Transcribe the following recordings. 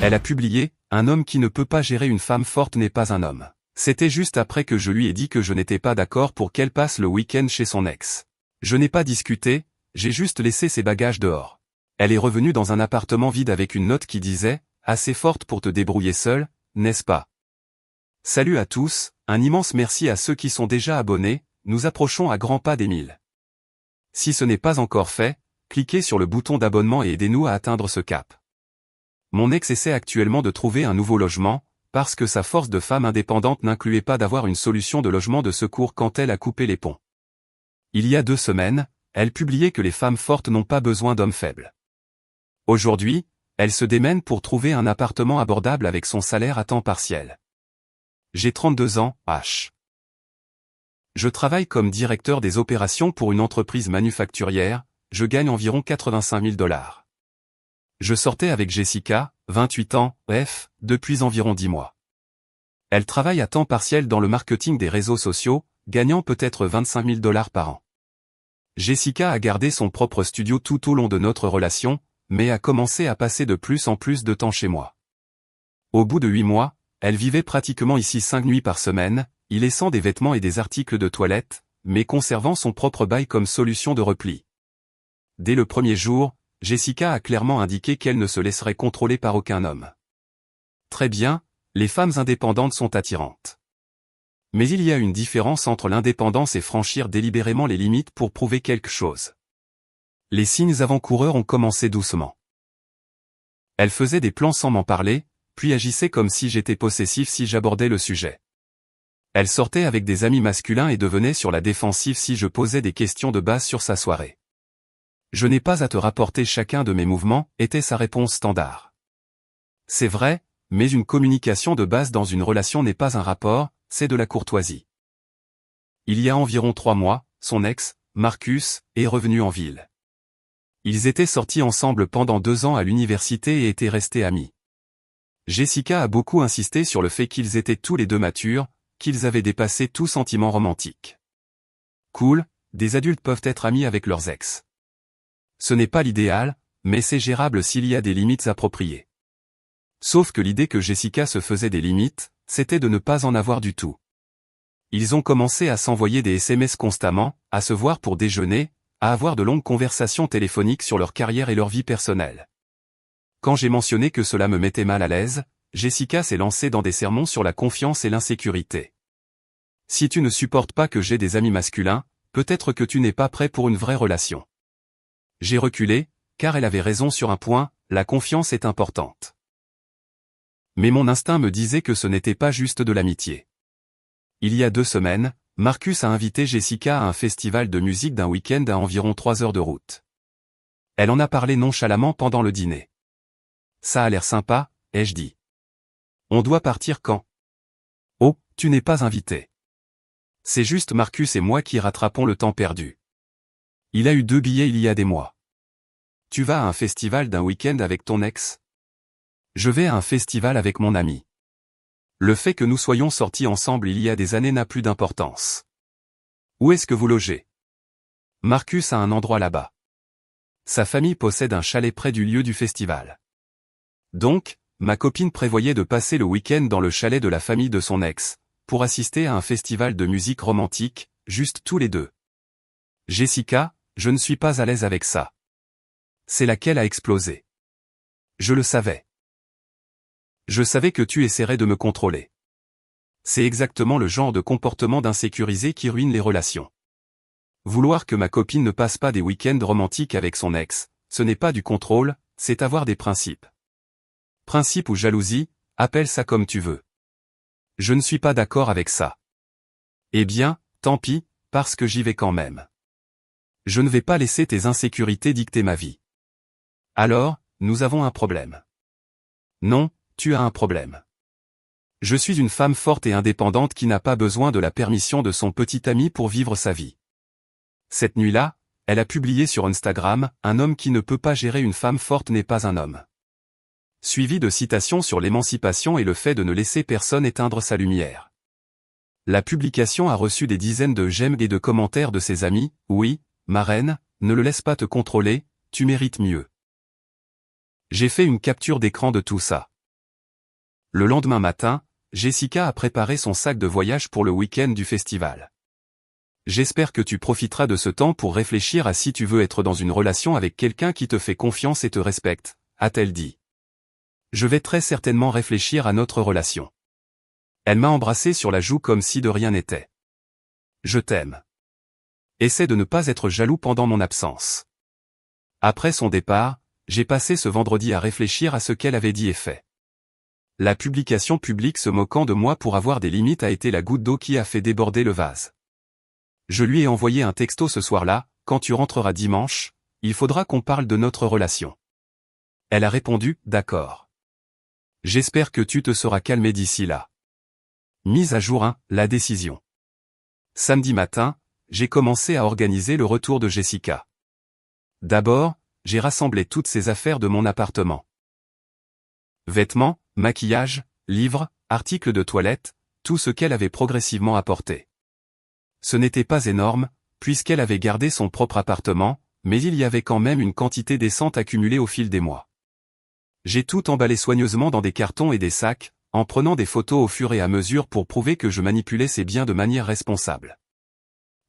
Elle a publié « Un homme qui ne peut pas gérer une femme forte n'est pas un homme ». C'était juste après que je lui ai dit que je n'étais pas d'accord pour qu'elle passe le week-end chez son ex. Je n'ai pas discuté, j'ai juste laissé ses bagages dehors. Elle est revenue dans un appartement vide avec une note qui disait « Assez forte pour te débrouiller seule, n'est-ce pas ?» Salut à tous, un immense merci à ceux qui sont déjà abonnés, nous approchons à grands pas des 1000. Si ce n'est pas encore fait, cliquez sur le bouton d'abonnement et aidez-nous à atteindre ce cap. Mon ex essaie actuellement de trouver un nouveau logement, parce que sa force de femme indépendante n'incluait pas d'avoir une solution de logement de secours quand elle a coupé les ponts. Il y a 2 semaines, elle publiait que les femmes fortes n'ont pas besoin d'hommes faibles. Aujourd'hui, elle se démène pour trouver un appartement abordable avec son salaire à temps partiel. J'ai 32 ans, H. Je travaille comme directeur des opérations pour une entreprise manufacturière, je gagne environ 85 000 $. Je sortais avec Jessica, 28 ans, F, depuis environ 10 mois. Elle travaille à temps partiel dans le marketing des réseaux sociaux, gagnant peut-être 25 000 $ par an. Jessica a gardé son propre studio tout au long de notre relation, mais a commencé à passer de plus en plus de temps chez moi. Au bout de 8 mois, elle vivait pratiquement ici 5 nuits par semaine, y laissant des vêtements et des articles de toilette, mais conservant son propre bail comme solution de repli. Dès le premier jour, Jessica a clairement indiqué qu'elle ne se laisserait contrôler par aucun homme. Très bien, les femmes indépendantes sont attirantes. Mais il y a une différence entre l'indépendance et franchir délibérément les limites pour prouver quelque chose. Les signes avant-coureurs ont commencé doucement. Elle faisait des plans sans m'en parler, puis agissait comme si j'étais possessif si j'abordais le sujet. Elle sortait avec des amis masculins et devenait sur la défensive si je posais des questions de base sur sa soirée. Je n'ai pas à te rapporter chacun de mes mouvements, était sa réponse standard. C'est vrai, mais une communication de base dans une relation n'est pas un rapport, c'est de la courtoisie. Il y a environ 3 mois, son ex, Marcus, est revenu en ville. Ils étaient sortis ensemble pendant 2 ans à l'université et étaient restés amis. Jessica a beaucoup insisté sur le fait qu'ils étaient tous les deux matures, qu'ils avaient dépassé tout sentiment romantique. Cool, des adultes peuvent être amis avec leurs ex. Ce n'est pas l'idéal, mais c'est gérable s'il y a des limites appropriées. Sauf que l'idée que Jessica se faisait des limites, c'était de ne pas en avoir du tout. Ils ont commencé à s'envoyer des SMS constamment, à se voir pour déjeuner, à avoir de longues conversations téléphoniques sur leur carrière et leur vie personnelle. Quand j'ai mentionné que cela me mettait mal à l'aise, Jessica s'est lancée dans des sermons sur la confiance et l'insécurité. Si tu ne supportes pas que j'ai des amis masculins, peut-être que tu n'es pas prêt pour une vraie relation. J'ai reculé, car elle avait raison sur un point, la confiance est importante. Mais mon instinct me disait que ce n'était pas juste de l'amitié. Il y a 2 semaines, Marcus a invité Jessica à un festival de musique d'un week-end à environ 3 heures de route. Elle en a parlé nonchalamment pendant le dîner. Ça a l'air sympa, ai-je dit. On doit partir quand? Oh, tu n'es pas invité. C'est juste Marcus et moi qui rattrapons le temps perdu. Il a eu 2 billets il y a des mois. Tu vas à un festival d'un week-end avec ton ex? Je vais à un festival avec mon ami. Le fait que nous soyons sortis ensemble il y a des années n'a plus d'importance. Où est-ce que vous logez? Marcus a un endroit là-bas. Sa famille possède un chalet près du lieu du festival. Donc, ma copine prévoyait de passer le week-end dans le chalet de la famille de son ex, pour assister à un festival de musique romantique, juste tous les deux. Jessica, je ne suis pas à l'aise avec ça. C'est laquelle a explosé. Je le savais. Je savais que tu essaierais de me contrôler. C'est exactement le genre de comportement d'insécurisé qui ruine les relations. Vouloir que ma copine ne passe pas des week-ends romantiques avec son ex, ce n'est pas du contrôle, c'est avoir des principes. Principe ou jalousie, appelle ça comme tu veux. Je ne suis pas d'accord avec ça. Eh bien, tant pis, parce que j'y vais quand même. Je ne vais pas laisser tes insécurités dicter ma vie. Alors, nous avons un problème. Non, tu as un problème. Je suis une femme forte et indépendante qui n'a pas besoin de la permission de son petit ami pour vivre sa vie. Cette nuit-là, elle a publié sur Instagram « Un homme qui ne peut pas gérer une femme forte n'est pas un homme ». Suivi de citations sur l'émancipation et le fait de ne laisser personne éteindre sa lumière. La publication a reçu des dizaines de j'aime et de commentaires de ses amis « Oui, ma reine, ne le laisse pas te contrôler, tu mérites mieux ». J'ai fait une capture d'écran de tout ça. Le lendemain matin, Jessica a préparé son sac de voyage pour le week-end du festival. J'espère que tu profiteras de ce temps pour réfléchir à si tu veux être dans une relation avec quelqu'un qui te fait confiance et te respecte, a-t-elle dit. Je vais très certainement réfléchir à notre relation. Elle m'a embrassé sur la joue comme si de rien n'était. Je t'aime. Essaie de ne pas être jaloux pendant mon absence. Après son départ, j'ai passé ce vendredi à réfléchir à ce qu'elle avait dit et fait. La publication publique se moquant de moi pour avoir des limites a été la goutte d'eau qui a fait déborder le vase. Je lui ai envoyé un texto ce soir-là, quand tu rentreras dimanche, il faudra qu'on parle de notre relation. Elle a répondu, d'accord. J'espère que tu te seras calmé d'ici là. Mise à jour 1, la décision. Samedi matin, j'ai commencé à organiser le retour de Jessica. D'abord, j'ai rassemblé toutes ses affaires de mon appartement. Vêtements, maquillage, livres, articles de toilette, tout ce qu'elle avait progressivement apporté. Ce n'était pas énorme, puisqu'elle avait gardé son propre appartement, mais il y avait quand même une quantité décente accumulée au fil des mois. J'ai tout emballé soigneusement dans des cartons et des sacs, en prenant des photos au fur et à mesure pour prouver que je manipulais ces biens de manière responsable.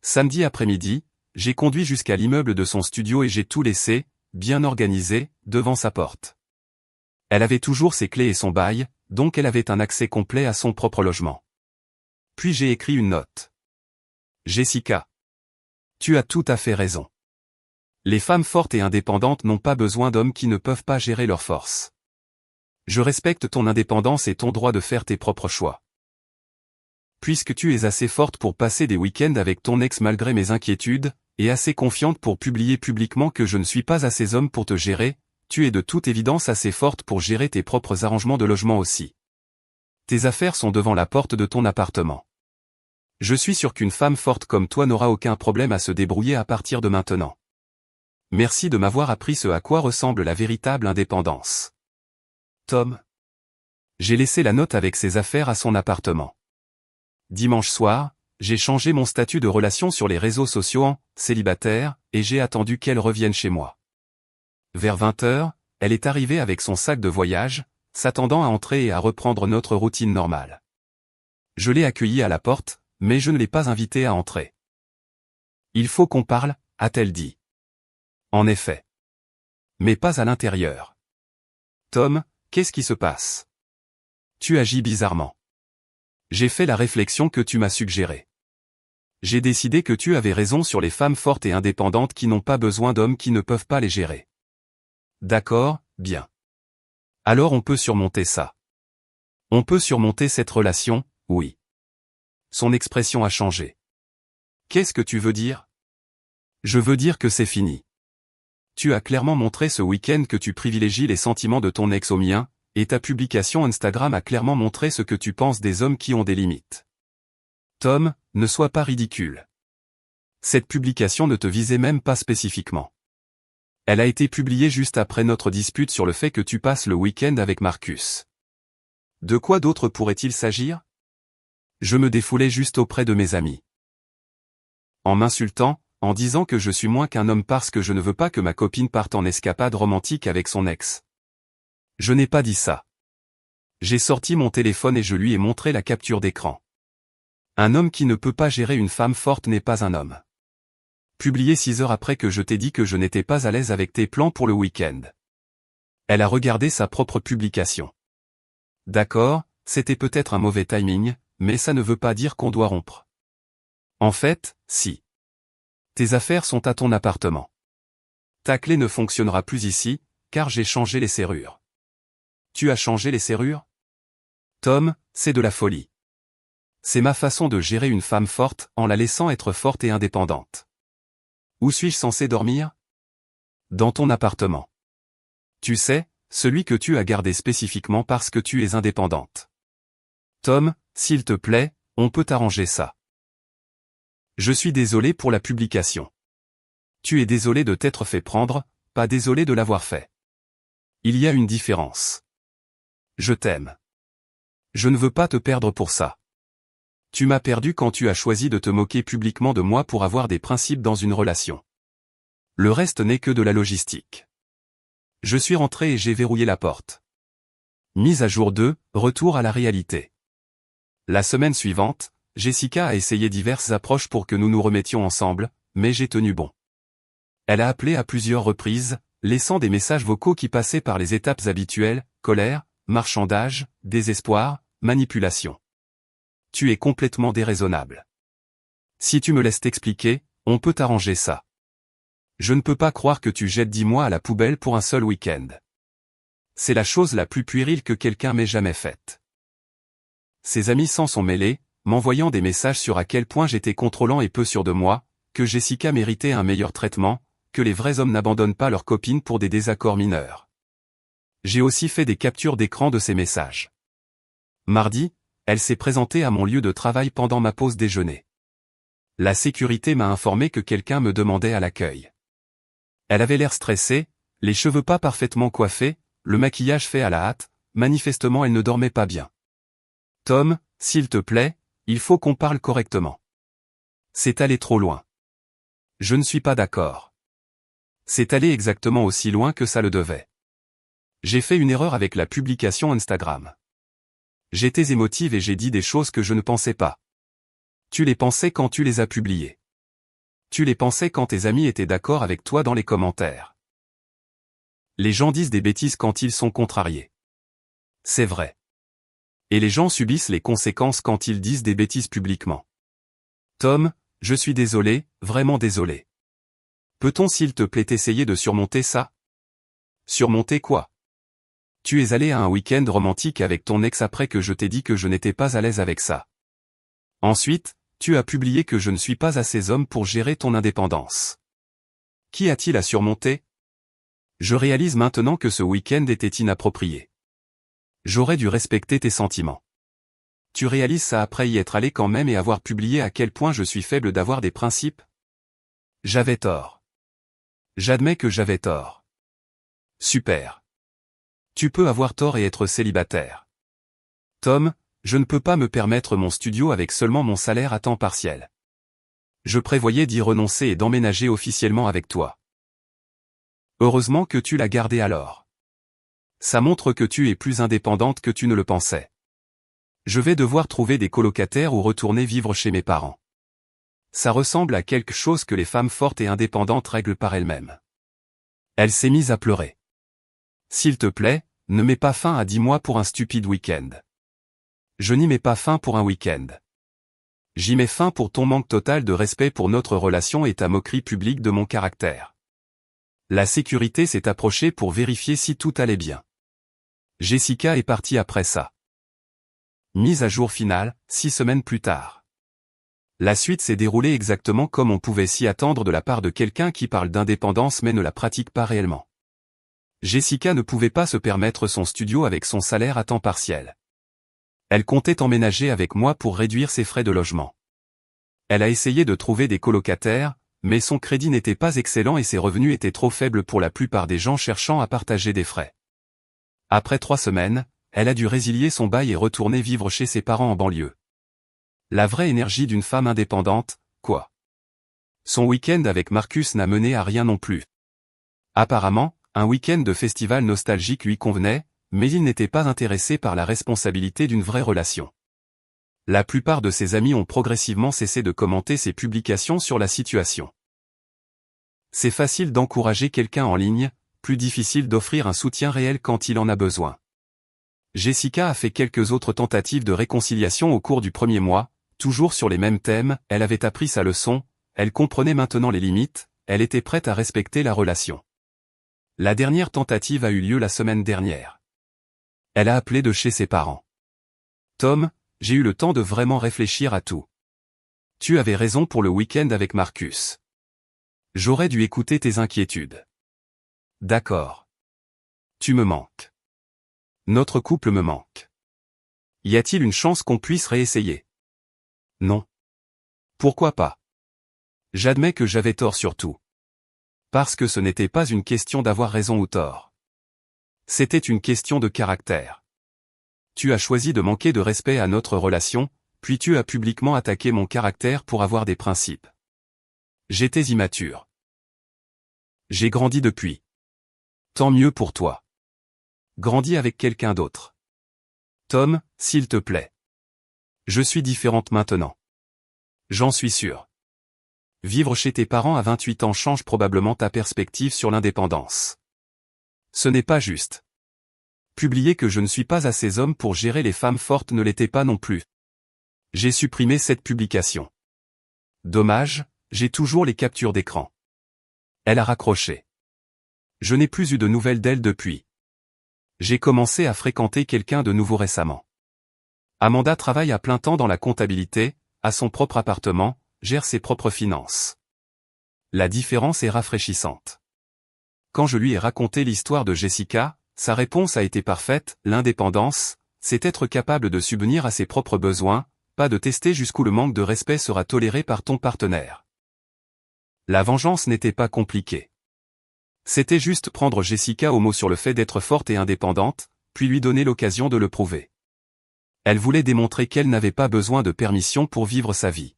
Samedi après-midi, j'ai conduit jusqu'à l'immeuble de son studio et j'ai tout laissé, bien organisé, devant sa porte. Elle avait toujours ses clés et son bail, donc elle avait un accès complet à son propre logement. Puis j'ai écrit une note. Jessica. Tu as tout à fait raison. Les femmes fortes et indépendantes n'ont pas besoin d'hommes qui ne peuvent pas gérer leurs forces. Je respecte ton indépendance et ton droit de faire tes propres choix. Puisque tu es assez forte pour passer des week-ends avec ton ex malgré mes inquiétudes, et assez confiante pour publier publiquement que je ne suis pas assez homme pour te gérer, tu es de toute évidence assez forte pour gérer tes propres arrangements de logement aussi. Tes affaires sont devant la porte de ton appartement. Je suis sûr qu'une femme forte comme toi n'aura aucun problème à se débrouiller à partir de maintenant. Merci de m'avoir appris ce à quoi ressemble la véritable indépendance. Tom. J'ai laissé la note avec ses affaires à son appartement. Dimanche soir, j'ai changé mon statut de relation sur les réseaux sociaux en « célibataire » et j'ai attendu qu'elle revienne chez moi. Vers 20h, elle est arrivée avec son sac de voyage, s'attendant à entrer et à reprendre notre routine normale. Je l'ai accueillie à la porte, mais je ne l'ai pas invitée à entrer. Il faut qu'on parle, a-t-elle dit. En effet. Mais pas à l'intérieur. Tom, qu'est-ce qui se passe? Tu agis bizarrement. J'ai fait la réflexion que tu m'as suggérée. J'ai décidé que tu avais raison sur les femmes fortes et indépendantes qui n'ont pas besoin d'hommes qui ne peuvent pas les gérer. D'accord, bien. Alors on peut surmonter ça. On peut surmonter cette relation, oui. Son expression a changé. Qu'est-ce que tu veux dire? Je veux dire que c'est fini. Tu as clairement montré ce week-end que tu privilégies les sentiments de ton ex aux miens, et ta publication Instagram a clairement montré ce que tu penses des hommes qui ont des limites. Tom, ne sois pas ridicule. Cette publication ne te visait même pas spécifiquement. Elle a été publiée juste après notre dispute sur le fait que tu passes le week-end avec Marcus. De quoi d'autre pourrait-il s'agir? Je me défoulais juste auprès de mes amis. En m'insultant, en disant que je suis moins qu'un homme parce que je ne veux pas que ma copine parte en escapade romantique avec son ex. Je n'ai pas dit ça. J'ai sorti mon téléphone et je lui ai montré la capture d'écran. Un homme qui ne peut pas gérer une femme forte n'est pas un homme. Publié 6 heures après que je t'ai dit que je n'étais pas à l'aise avec tes plans pour le week-end. Elle a regardé sa propre publication. D'accord, c'était peut-être un mauvais timing, mais ça ne veut pas dire qu'on doit rompre. En fait, si. Tes affaires sont à ton appartement. Ta clé ne fonctionnera plus ici, car j'ai changé les serrures. Tu as changé les serrures? Tom, c'est de la folie. C'est ma façon de gérer une femme forte en la laissant être forte et indépendante. Où suis-je censé dormir? Dans ton appartement. Tu sais, celui que tu as gardé spécifiquement parce que tu es indépendante. Tom, s'il te plaît, on peut arranger ça. Je suis désolé pour la publication. Tu es désolé de t'être fait prendre, pas désolé de l'avoir fait. Il y a une différence. Je t'aime. Je ne veux pas te perdre pour ça. Tu m'as perdu quand tu as choisi de te moquer publiquement de moi pour avoir des principes dans une relation. Le reste n'est que de la logistique. Je suis rentré et j'ai verrouillé la porte. Mise à jour 2, retour à la réalité. La semaine suivante, Jessica a essayé diverses approches pour que nous nous remettions ensemble, mais j'ai tenu bon. Elle a appelé à plusieurs reprises, laissant des messages vocaux qui passaient par les étapes habituelles, colère, marchandage, désespoir, manipulation. Tu es complètement déraisonnable. Si tu me laisses t'expliquer, on peut arranger ça. Je ne peux pas croire que tu jettes 10 mois à la poubelle pour un seul week-end. C'est la chose la plus puérile que quelqu'un m'ait jamais faite. Ses amis s'en sont mêlés, m'envoyant des messages sur à quel point j'étais contrôlant et peu sûr de moi, que Jessica méritait un meilleur traitement, que les vrais hommes n'abandonnent pas leurs copines pour des désaccords mineurs. J'ai aussi fait des captures d'écran de ces messages. Mardi, elle s'est présentée à mon lieu de travail pendant ma pause déjeuner. La sécurité m'a informé que quelqu'un me demandait à l'accueil. Elle avait l'air stressée, les cheveux pas parfaitement coiffés, le maquillage fait à la hâte, manifestement elle ne dormait pas bien. Tom, s'il te plaît, il faut qu'on parle correctement. C'est allé trop loin. Je ne suis pas d'accord. C'est allé exactement aussi loin que ça le devait. J'ai fait une erreur avec la publication Instagram. J'étais émotive et j'ai dit des choses que je ne pensais pas. Tu les pensais quand tu les as publiées. Tu les pensais quand tes amis étaient d'accord avec toi dans les commentaires. Les gens disent des bêtises quand ils sont contrariés. C'est vrai. Et les gens subissent les conséquences quand ils disent des bêtises publiquement. Tom, je suis désolé, vraiment désolé. Peut-on s'il te plaît essayer de surmonter ça? Surmonter quoi? Tu es allé à un week-end romantique avec ton ex après que je t'ai dit que je n'étais pas à l'aise avec ça. Ensuite, tu as publié que je ne suis pas assez homme pour gérer ton indépendance. Qui a-t-il à surmonter? Je réalise maintenant que ce week-end était inapproprié. J'aurais dû respecter tes sentiments. Tu réalises ça après y être allé quand même et avoir publié à quel point je suis faible d'avoir des principes? J'avais tort. J'admets que j'avais tort. Super. Tu peux avoir tort et être célibataire. Tom, je ne peux pas me permettre mon studio avec seulement mon salaire à temps partiel. Je prévoyais d'y renoncer et d'emménager officiellement avec toi. Heureusement que tu l'as gardé alors. Ça montre que tu es plus indépendante que tu ne le pensais. Je vais devoir trouver des colocataires ou retourner vivre chez mes parents. Ça ressemble à quelque chose que les femmes fortes et indépendantes règlent par elles-mêmes. Elle s'est mise à pleurer. S'il te plaît, ne mets pas fin à 10 mois pour un stupide week-end. Je n'y mets pas fin pour un week-end. J'y mets fin pour ton manque total de respect pour notre relation et ta moquerie publique de mon caractère. La sécurité s'est approchée pour vérifier si tout allait bien. Jessica est partie après ça. Mise à jour finale, 6 semaines plus tard. La suite s'est déroulée exactement comme on pouvait s'y attendre de la part de quelqu'un qui parle d'indépendance mais ne la pratique pas réellement. Jessica ne pouvait pas se permettre son studio avec son salaire à temps partiel. Elle comptait emménager avec moi pour réduire ses frais de logement. Elle a essayé de trouver des colocataires, mais son crédit n'était pas excellent et ses revenus étaient trop faibles pour la plupart des gens cherchant à partager des frais. Après 3 semaines, elle a dû résilier son bail et retourner vivre chez ses parents en banlieue. La vraie énergie d'une femme indépendante, quoi. Son week-end avec Marcus n'a mené à rien non plus. Apparemment, un week-end de festival nostalgique lui convenait, mais il n'était pas intéressé par la responsabilité d'une vraie relation. La plupart de ses amis ont progressivement cessé de commenter ses publications sur la situation. C'est facile d'encourager quelqu'un en ligne, plus difficile d'offrir un soutien réel quand il en a besoin. Jessica a fait quelques autres tentatives de réconciliation au cours du premier mois, toujours sur les mêmes thèmes, elle avait appris sa leçon, elle comprenait maintenant les limites, elle était prête à respecter la relation. La dernière tentative a eu lieu la semaine dernière. Elle a appelé de chez ses parents. Tom, j'ai eu le temps de vraiment réfléchir à tout. Tu avais raison pour le week-end avec Marcus. J'aurais dû écouter tes inquiétudes. D'accord. Tu me manques. Notre couple me manque. Y a-t-il une chance qu'on puisse réessayer? Non. Pourquoi pas? J'admets que j'avais tort sur tout. Parce que ce n'était pas une question d'avoir raison ou tort. C'était une question de caractère. Tu as choisi de manquer de respect à notre relation, puis tu as publiquement attaqué mon caractère pour avoir des principes. J'étais immature. J'ai grandi depuis. Tant mieux pour toi. Grandis avec quelqu'un d'autre. Tom, s'il te plaît. Je suis différente maintenant. J'en suis sûr. Vivre chez tes parents à 28 ans change probablement ta perspective sur l'indépendance. Ce n'est pas juste. Publier que je ne suis pas assez homme pour gérer les femmes fortes ne l'était pas non plus. J'ai supprimé cette publication. Dommage, j'ai toujours les captures d'écran. Elle a raccroché. Je n'ai plus eu de nouvelles d'elle depuis. J'ai commencé à fréquenter quelqu'un de nouveau récemment. Amanda travaille à plein temps dans la comptabilité, a son propre appartement, gère ses propres finances. La différence est rafraîchissante. Quand je lui ai raconté l'histoire de Jessica, sa réponse a été parfaite, l'indépendance, c'est être capable de subvenir à ses propres besoins, pas de tester jusqu'où le manque de respect sera toléré par ton partenaire. La vengeance n'était pas compliquée. C'était juste prendre Jessica au mot sur le fait d'être forte et indépendante, puis lui donner l'occasion de le prouver. Elle voulait démontrer qu'elle n'avait pas besoin de permission pour vivre sa vie.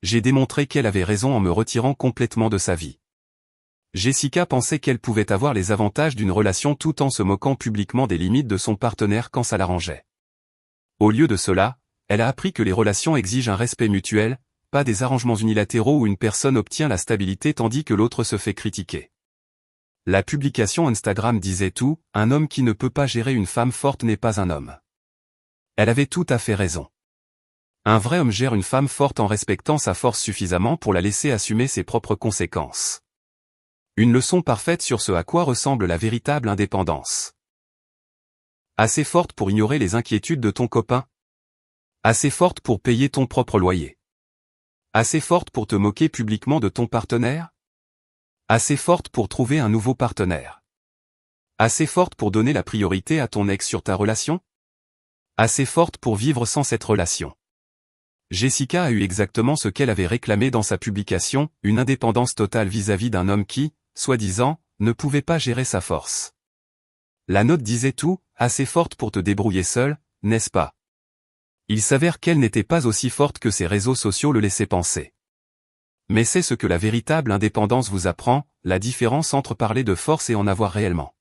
J'ai démontré qu'elle avait raison en me retirant complètement de sa vie. Jessica pensait qu'elle pouvait avoir les avantages d'une relation tout en se moquant publiquement des limites de son partenaire quand ça l'arrangeait. Au lieu de cela, elle a appris que les relations exigent un respect mutuel, pas des arrangements unilatéraux où une personne obtient la stabilité tandis que l'autre se fait critiquer. La publication Instagram disait tout, un homme qui ne peut pas gérer une femme forte n'est pas un homme. Elle avait tout à fait raison. Un vrai homme gère une femme forte en respectant sa force suffisamment pour la laisser assumer ses propres conséquences. Une leçon parfaite sur ce à quoi ressemble la véritable indépendance. Assez forte pour ignorer les inquiétudes de ton copain? Assez forte pour payer ton propre loyer? Assez forte pour te moquer publiquement de ton partenaire? Assez forte pour trouver un nouveau partenaire? Assez forte pour donner la priorité à ton ex sur ta relation? Assez forte pour vivre sans cette relation? Jessica a eu exactement ce qu'elle avait réclamé dans sa publication, une indépendance totale vis-à-vis d'un homme qui, soi-disant, ne pouvait pas gérer sa force. La note disait tout, assez forte pour te débrouiller seule, n'est-ce pas? Il s'avère qu'elle n'était pas aussi forte que ses réseaux sociaux le laissaient penser. Mais c'est ce que la véritable indépendance vous apprend, la différence entre parler de force et en avoir réellement.